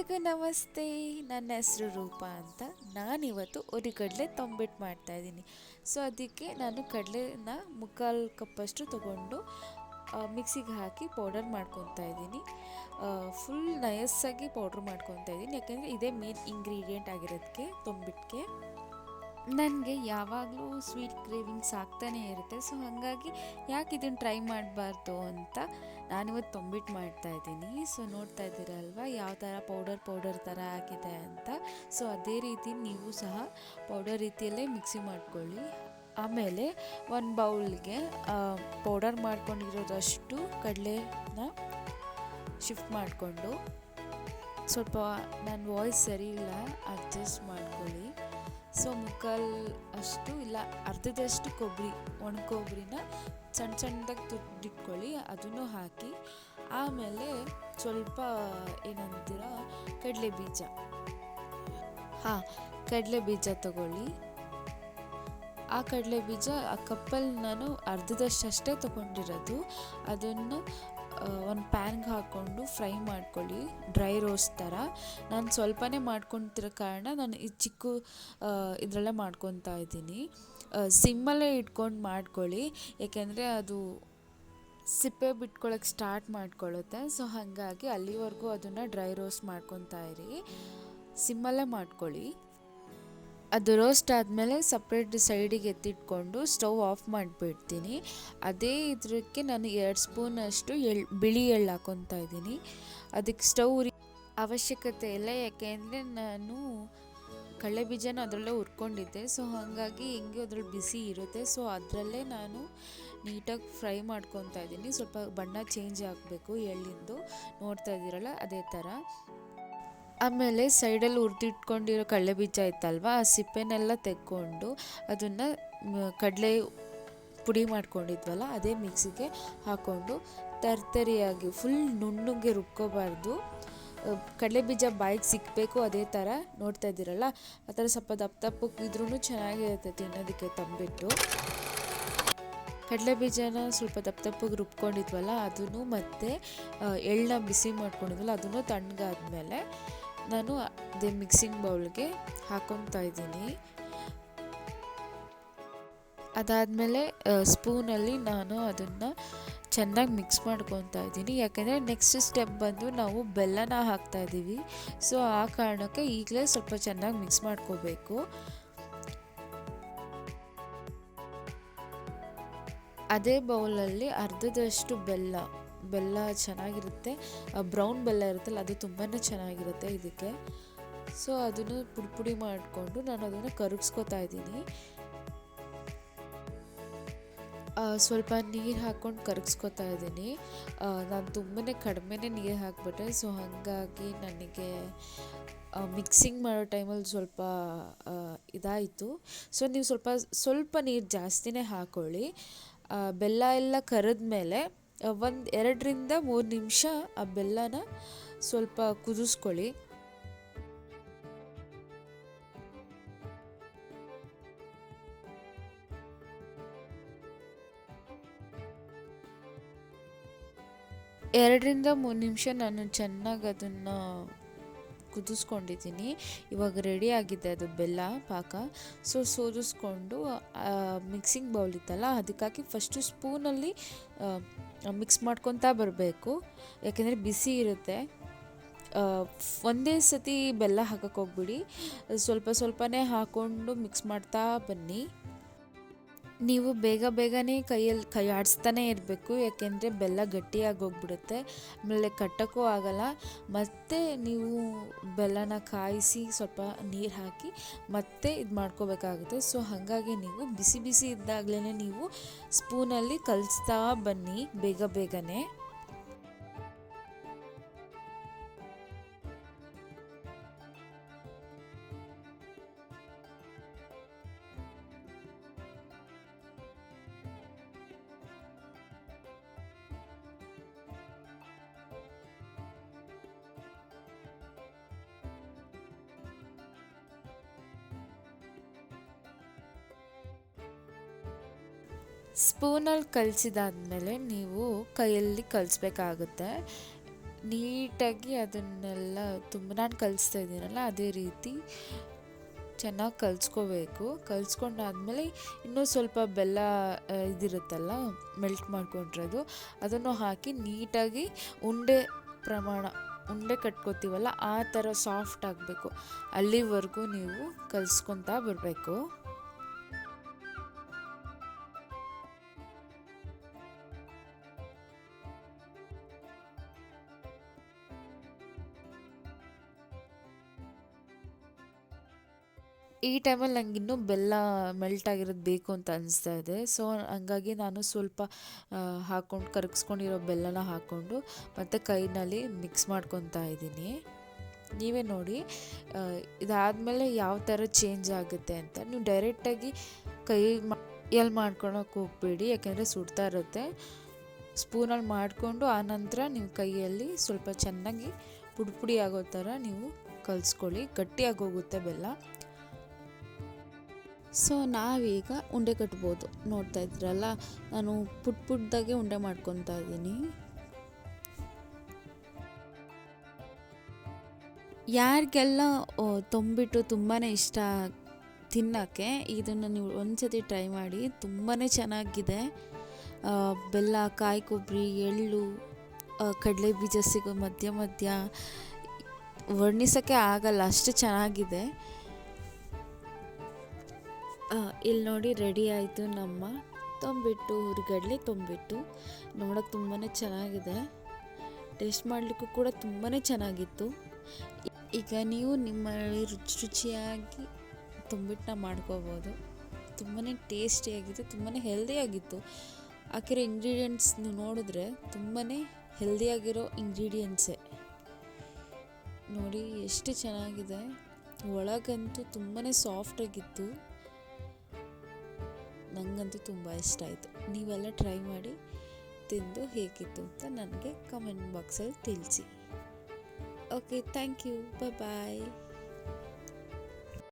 ಎಲ್ರಿಗೂ ನಮಸ್ತೆ. ನನ್ನ ಹೆಸರು ರೂಪಾ ಅಂತ. ನಾನಿವತ್ತು ಕಡಲೆ ತಂಬಿಟ್ಟು ಮಾಡ್ತಾಯಿದ್ದೀನಿ. ಸೊ ಅದಕ್ಕೆ ನಾನು ಕಡಲೆನ ಮುಕ್ಕಾಲು ಕಪ್ಪಷ್ಟು ತೊಗೊಂಡು ಮಿಕ್ಸಿಗೆ ಹಾಕಿ ಪೌಡರ್ ಮಾಡ್ಕೊತಾ ಇದ್ದೀನಿ. ಫುಲ್ ನಯಸ್ಸಾಗಿ ಪೌಡ್ರ್ ಮಾಡ್ಕೊತಾ ಇದ್ದೀನಿ, ಯಾಕೆಂದರೆ ಇದೇ ಮೇನ್ ಇಂಗ್ರೀಡಿಯೆಂಟ್ ಆಗಿರೋದಕ್ಕೆ ತಂಬಿಟ್ಟಿಗೆ. ನನಗೆ ಯಾವಾಗಲೂ ಸ್ವೀಟ್ ಕ್ರೇವಿಂಗ್ಸ್ ಆಗ್ತಾನೇ ಇರುತ್ತೆ. ಸೊ ಹಾಗಾಗಿ ಯಾಕೆ ಇದನ್ನು ಟ್ರೈ ಮಾಡಬಾರ್ದು ಅಂತ ನಾನಿವತ್ತು ತಂಬಿಟ್ಟು ಮಾಡ್ತಾಯಿದ್ದೀನಿ. ಸೊ ನೋಡ್ತಾ ಇದ್ದೀರಲ್ವ ಯಾವ ಥರ ಪೌಡರ್ ಥರ ಆಗಿದೆ ಅಂತ. ಸೊ ಅದೇ ರೀತಿ ನೀವು ಸಹ ಪೌಡರ್ ರೀತಿಯಲ್ಲೇ ಮಿಕ್ಸಿ ಮಾಡ್ಕೊಳ್ಳಿ. ಆಮೇಲೆ ಒಂದು ಬೌಲ್ಗೆ ಪೌಡರ್ ಮಾಡ್ಕೊಂಡಿರೋದಷ್ಟು ಕಡಲೆನ ಶಿಫ್ಟ್ ಮಾಡಿಕೊಂಡು, ಸ್ವಲ್ಪ ನನ್ನ ವಾಯ್ಸ್ ಸರಿ ಇಲ್ಲ, ಅಡ್ಜಸ್ಟ್ ಮಾಡ್ಕೊಳ್ಳಿ. ಸೊ ಮುಕ್ಕಾಲು ಅಷ್ಟು ಇಲ್ಲ ಅರ್ಧದಷ್ಟು ಒಣ ಕೊಬ್ಬರಿನ ಸಣ್ಣದಾಗಿ ತುರಿದಿಟ್ಕೊಳ್ಳಿ, ಅದನ್ನು ಹಾಕಿ. ಆಮೇಲೆ ಸ್ವಲ್ಪ ಏನಂತೀರ ಕಡಲೆ ಬೀಜ ತಗೊಳ್ಳಿ. ಆ ಕಡಲೆ ಬೀಜ ಆ ಕಪ್ಪಲ್ಲಿ ನಾನು ಅರ್ಧದಷ್ಟೇ ತೊಗೊಂಡಿರೋದು. ಅದನ್ನು ಒಂದು ಪ್ಯಾನ್ಗೆ ಹಾಕ್ಕೊಂಡು ಫ್ರೈ ಮಾಡ್ಕೊಳ್ಳಿ, ಡ್ರೈ ರೋಸ್ಟ್ ಥರ. ನಾನು ಸ್ವಲ್ಪನೇ ಮಾಡ್ಕೊತಿರೋ ಕಾರಣ ನಾನು ಈ ಚಿಕ್ಕ ಇದರಲ್ಲೇ ಮಾಡ್ಕೊತಾ ಇದ್ದೀನಿ. ಸಿಮ್ಮಲ್ಲೇ ಇಟ್ಕೊಂಡು ಮಾಡ್ಕೊಳ್ಳಿ, ಏಕೆಂದರೆ ಅದು ಸಿಪ್ಪೆ ಬಿಟ್ಕೊಳ್ಳೋಕ್ಕೆ ಸ್ಟಾರ್ಟ್ ಮಾಡ್ಕೊಳ್ಳುತ್ತೆ. ಸೊ ಹಾಗಾಗಿ ಅಲ್ಲಿವರೆಗೂ ಅದನ್ನು ಡ್ರೈ ರೋಸ್ಟ್ ಮಾಡ್ಕೊತಾ ಇರಿ, ಸಿಮ್ಮಲ್ಲೇ ಮಾಡ್ಕೊಳ್ಳಿ. ಅದು ರೋಸ್ಟ್ ಆದಮೇಲೆ ಸಪ್ರೇಟ್ ಸೈಡಿಗೆ ಎತ್ತಿಟ್ಕೊಂಡು ಸ್ಟವ್ ಆಫ್ ಮಾಡಿಬಿಡ್ತೀನಿ. ಅದೇ ಇದಕ್ಕೆ ನಾನು 2 ಸ್ಪೂನಷ್ಟು ಬಿಳಿ ಎಳ್ಳು ಹಾಕ್ಕೊತಾ ಇದ್ದೀನಿ. ಅದಕ್ಕೆ ಸ್ಟವ್ ಅವಶ್ಯಕತೆ ಇಲ್ಲ, ಯಾಕೆಂದರೆ ನಾನು ಕಡಲೆ ಬೀಜನ ಅದರಲ್ಲೇ ಹುರ್ಕೊಂಡಿದ್ದೆ. ಸೊ ಹಾಗಾಗಿ ಹೆಂಗೆ ಅದ್ರಲ್ಲಿ ಬಿಸಿ ಇರುತ್ತೆ. ಸೊ ಅದರಲ್ಲೇ ನಾನು ನೀಟಾಗಿ ಫ್ರೈ ಮಾಡ್ಕೊತಾ ಇದ್ದೀನಿ. ಸ್ವಲ್ಪ ಬಣ್ಣ ಚೇಂಜ್ ಆಗಬೇಕು ಎಳ್ಳಿಂದು, ನೋಡ್ತಾ ಇದ್ದೀರಲ್ಲ ಅದೇ ಥರ. ಆಮೇಲೆ ಸೈಡಲ್ಲಿ ಹುರಿದಿಟ್ಕೊಂಡಿರೋ ಕಡಲೆ ಬೀಜ ಇತ್ತಲ್ವ, ಆ ಸಿಪ್ಪೆನೆಲ್ಲ ತೆಕ್ಕೊಂಡು ಅದನ್ನು ಕಡಲೆ ಪುಡಿ ಮಾಡ್ಕೊಂಡಿದ್ವಲ್ಲ ಅದೇ ಮಿಕ್ಸಿಗೆ ಹಾಕ್ಕೊಂಡು ತರ್ತರಿಯಾಗಿ ಫುಲ್ ನುಣ್ಣಗೆ ರುಬ್ಕೋಬಾರ್ದು. ಕಡಲೆ ಬೀಜ ಬಾಯಿಗೆ ಸಿಕ್ಕಬೇಕು, ಅದೇ ಥರ ನೋಡ್ತಾ ಇದ್ದೀರಲ್ಲ ಆ ಥರ ಸ್ವಲ್ಪ ದಪ್ಪಕ್ಕಿದ್ರೂ ಚೆನ್ನಾಗಿರುತ್ತೆ ತಿನ್ನೋದಕ್ಕೆ ತಂಬಿಟ್ಟು. ಕಡಲೆ ಬೀಜನ ಸ್ವಲ್ಪ ದಪ್ಪಗೆ ರುಬ್ಕೊಂಡಿದ್ವಲ್ಲ ಅದನ್ನು ಮತ್ತು ಎಳ್ಳನ್ನ ಬಿಸಿ ಮಾಡ್ಕೊಂಡಿದ್ವಲ್ಲ ಅದನ್ನು ತಣ್ಣಗಾದ್ಮೇಲೆ ನಾನು ಅದೇ ಮಿಕ್ಸಿಂಗ್ ಬೌಲ್ಗೆ ಹಾಕ್ಕೊತಾ ಇದ್ದೀನಿ. ಅದಾದಮೇಲೆ ಸ್ಪೂನಲ್ಲಿ ನಾನು ಅದನ್ನು ಚೆನ್ನಾಗಿ ಮಿಕ್ಸ್ ಮಾಡ್ಕೊತಾ ಇದ್ದೀನಿ, ಯಾಕೆಂದರೆ ನೆಕ್ಸ್ಟ್ ಸ್ಟೆಪ್ ಬಂದು ನಾವು ಬೆಲ್ಲನ ಹಾಕ್ತಾಯಿದ್ದೀವಿ. ಸೊ ಆ ಕಾರಣಕ್ಕೆ ಈಗಲೇ ಸ್ವಲ್ಪ ಚೆನ್ನಾಗಿ ಮಿಕ್ಸ್ ಮಾಡ್ಕೋಬೇಕು. ಅದೇ ಬೌಲಲ್ಲಿ ಅರ್ಧದಷ್ಟು ಬೆಲ್ಲ ಚೆನ್ನಾಗಿರುತ್ತೆ, ಬ್ರೌನ್ ಬೆಲ್ಲ ಇರುತ್ತಲ್ಲ ಅದು ತುಂಬಾ ಚೆನ್ನಾಗಿರುತ್ತೆ ಇದಕ್ಕೆ. ಸೊ ಅದನ್ನು ಪುಡಿ ಮಾಡಿಕೊಂಡು ನಾನು ಅದನ್ನು ಕರಗಿಸ್ಕೊತಾ ಇದ್ದೀನಿ. ಸ್ವಲ್ಪ ನೀರು ಹಾಕ್ಕೊಂಡು ಕರಗಿಸ್ಕೊತಾ ಇದ್ದೀನಿ. ನಾನು ತುಂಬಾ ಕಡಿಮೆನೇ ನೀರು ಹಾಕ್ಬಿಟ್ಟೆ. ಸೊ ಹಾಗಾಗಿ ನನಗೆ ಮಿಕ್ಸಿಂಗ್ ಮಾಡೋ ಟೈಮಲ್ಲಿ ಸ್ವಲ್ಪ ಇದಾಯಿತು. ಸೊ ನೀವು ಸ್ವಲ್ಪ ನೀರು ಜಾಸ್ತಿನೇ ಹಾಕ್ಕೊಳ್ಳಿ. ಬೆಲ್ಲ ಎಲ್ಲ ಕರೆದ್ಮೇಲೆ 2-3 ನಿಮಿಷ ಆ ಬೆಲ್ಲನ ಸ್ವಲ್ಪ ಕುದಿಸ್ಕೊಳ್ಳಿ. ಎರಡರಿಂದ 3 ನಿಮಿಷ ನಾನು ಚೆನ್ನಾಗಿ ಅದನ್ನು ಕುದಿಸ್ಕೊಂಡಿದ್ದೀನಿ. ಇವಾಗ ರೆಡಿ ಆಗಿದೆ ಅದು ಬೆಲ್ಲ ಪಾಕ. ಸೊ ಸೋದಿಸ್ಕೊಂಡು ಮಿಕ್ಸಿಂಗ್ ಬೌಲ್ ಇತ್ತಲ್ಲ ಅದಕ್ಕಾಗಿ ಫಸ್ಟು ಸ್ಪೂನಲ್ಲಿ ಮಿಕ್ಸ್ ಮಾಡ್ಕೊತಾ ಬರಬೇಕು, ಯಾಕೆಂದರೆ ಬಿಸಿ ಇರುತ್ತೆ. ಒಂದೇ ಸತಿ ಬೆಲ್ಲ ಹಾಕಕ್ಕೆ ಹೋಗ್ಬಿಡಿ, ಸ್ವಲ್ಪನೇ ಹಾಕ್ಕೊಂಡು ಮಿಕ್ಸ್ ಮಾಡ್ತಾ ಬನ್ನಿ. ನೀವು ಬೇಗನೆ ಕೈ ಆಡಿಸ್ತಾನೆ ಇರಬೇಕು, ಯಾಕೆಂದರೆ ಬೆಲ್ಲ ಗಟ್ಟಿಯಾಗಿ ಹೋಗ್ಬಿಡುತ್ತೆ, ಆಮೇಲೆ ಕಟ್ಟೋಕ್ಕೂ ಆಗಲ್ಲ. ಮತ್ತು ನೀವು ಬೆಲ್ಲನ ಕಾಯಿಸಿ ಸ್ವಲ್ಪ ನೀರು ಹಾಕಿ ಮತ್ತೆ ಇದು ಮಾಡ್ಕೋಬೇಕಾಗುತ್ತೆ. ಸೊ ಹಾಗಾಗಿ ನೀವು ಬಿಸಿ ಇದ್ದಾಗಲೇ ನೀವು ಸ್ಪೂನಲ್ಲಿ ಕಲಿಸ್ತಾ ಬನ್ನಿ ಬೇಗನೆ. ಸ್ಪೂನಲ್ಲಿ ಕಲಿಸಿದಾದ್ಮೇಲೆ ನೀವು ಕೈಯಲ್ಲಿ ಕಲಿಸ್ಬೇಕಾಗುತ್ತೆ. ನೀಟಾಗಿ ಅದನ್ನೆಲ್ಲ ನಾನು ಕಲಿಸ್ತಾ ಇದ್ದೀನಲ್ಲ ಅದೇ ರೀತಿ ಚೆನ್ನಾಗಿ ಕಲಿಸ್ಕೋಬೇಕು. ಕಲಿಸ್ಕೊಂಡಾದ್ಮೇಲೆ ಇನ್ನೂ ಸ್ವಲ್ಪ ಬೆಲ್ಲ ಇದಿರುತ್ತಲ್ಲ ಮೆಲ್ಟ್ ಮಾಡ್ಕೊಂಡಿರೋದು ಅದನ್ನು ಹಾಕಿ ನೀಟಾಗಿ ಪ್ರಮಾಣ ಉಂಡೆ ಕಟ್ಕೋತೀವಲ್ಲ ಆ ಥರ ಸಾಫ್ಟ್ ಆಗಬೇಕು. ಅಲ್ಲಿವರೆಗೂ ನೀವು ಕಲಿಸ್ಕೊತಾ ಬರಬೇಕು. ಈ ಟೈಮಲ್ಲಿ ನಂಗೆ ಇನ್ನೂ ಬೆಲ್ಲ ಮೆಲ್ಟ್ ಆಗಿರೋದು ಬೇಕು ಅಂತ ಅನಿಸ್ತಾ ಇದೆ. ಸೊ ಹಂಗಾಗಿ ನಾನು ಸ್ವಲ್ಪ ಹಾಕ್ಕೊಂಡು ಕರಗಿಸ್ಕೊಂಡಿರೋ ಬೆಲ್ಲನ ಹಾಕ್ಕೊಂಡು ಮತ್ತು ಕೈನಲ್ಲಿ ಮಿಕ್ಸ್ ಮಾಡ್ಕೊತಾ ಇದ್ದೀನಿ. ನೀವೇ ನೋಡಿ ಇದಾದಮೇಲೆ ಯಾವ ಥರ ಚೇಂಜ್ ಆಗುತ್ತೆ ಅಂತ. ನೀವು ಡೈರೆಕ್ಟಾಗಿ ಕೈಯಲ್ಲಿ ಮಾಡ್ಕೊಳಕ್ಕೆ ಹೋಗಬೇಡಿ, ಯಾಕೆಂದರೆ ಸುಡ್ತಾ ಇರುತ್ತೆ. ಸ್ಪೂನಲ್ಲಿ ಮಾಡಿಕೊಂಡು ಆನಂತರ ನೀವು ಕೈಯಲ್ಲಿ ಸ್ವಲ್ಪ ಚೆನ್ನಾಗಿ ಪುಡಿ ಆಗೋ ಥರ ನೀವು ಕಲಿಸ್ಕೊಳ್ಳಿ. ಗಟ್ಟಿಯಾಗಿ ಹೋಗುತ್ತೆ ಬೆಲ್ಲ. ಸೊ ನಾವೀಗ ಉಂಡೆ ಕಟ್ಬೋದು. ನೋಡ್ತಾ ಇದ್ರಲ್ಲ, ನಾನು ಪುಟ್ಟದಾಗೆ ಉಂಡೆ ಮಾಡ್ಕೊತಾ ಇದ್ದೀನಿ. ಯಾರಿಗೆಲ್ಲ ತಂಬಿಟ್ಟು ತುಂಬಾ ಇಷ್ಟ ತಿನ್ನೋಕ್ಕೆ, ಇದನ್ನು ನೀವು ಒಂದ್ಸತಿ ಟ್ರೈ ಮಾಡಿ. ತುಂಬಾ ಚೆನ್ನಾಗಿದೆ. ಬೆಲ್ಲ, ಕಾಯಿ ಕೊಬ್ಬರಿ, ಎಳ್ಳು, ಕಡಲೆ ಬೀಜ ಸಿಗೋ ಮಧ್ಯ ವರ್ಣಿಸೋಕ್ಕೆ ಆಗಲ್ಲ, ಅಷ್ಟು ಚೆನ್ನಾಗಿದೆ. ಇಲ್ಲಿ ನೋಡಿ ರೆಡಿ ಆಯಿತು ನಮ್ಮ ತಂಬಿಟ್ಟು, ಹುರಿಗಡಲೆ ತಂಬಿಟ್ಟು. ನೋಡೋಕೆ ತುಂಬಾ ಚೆನ್ನಾಗಿದೆ. ಟೇಸ್ಟ್ ಮಾಡಲಿಕ್ಕೂ ಕೂಡ ತುಂಬಾ ಚೆನ್ನಾಗಿತ್ತು. ಈಗ ನೀವು ನಿಮ್ಮ ರುಚಿಯಾಗಿ ತಂಬಿಟ್ಟನ್ನ ಮಾಡ್ಕೋಬೋದು. ತುಂಬಾ ಟೇಸ್ಟಿಯಾಗಿತ್ತು, ತುಂಬಾ ಹೆಲ್ದಿಯಾಗಿತ್ತು. ಹಾಕಿರೋ ಇಂಗ್ರೀಡಿಯೆಂಟ್ಸ್ ನೀವು ನೋಡಿದ್ರೆ ತುಂಬಾ ಹೆಲ್ದಿಯಾಗಿರೋ ಇಂಗ್ರೀಡಿಯೆಂಟ್ಸೇ. ನೋಡಿ ಎಷ್ಟು ಚೆನ್ನಾಗಿದೆ. ಒಳಗಂತೂ ತುಂಬಾ ಸಾಫ್ಟಾಗಿತ್ತು. ನನಗಂತೂ ತುಂಬ ಇಷ್ಟ ಆಯಿತು. ನೀವೆಲ್ಲ ಟ್ರೈ ಮಾಡಿ ತಿಂದು ಹೇಗಿತ್ತು ಅಂತ ನನಗೆ ಕಮೆಂಟ್ ಬಾಕ್ಸಲ್ಲಿ ತಿಳಿಸಿ. Okay, thank you. ಬಾಯ್.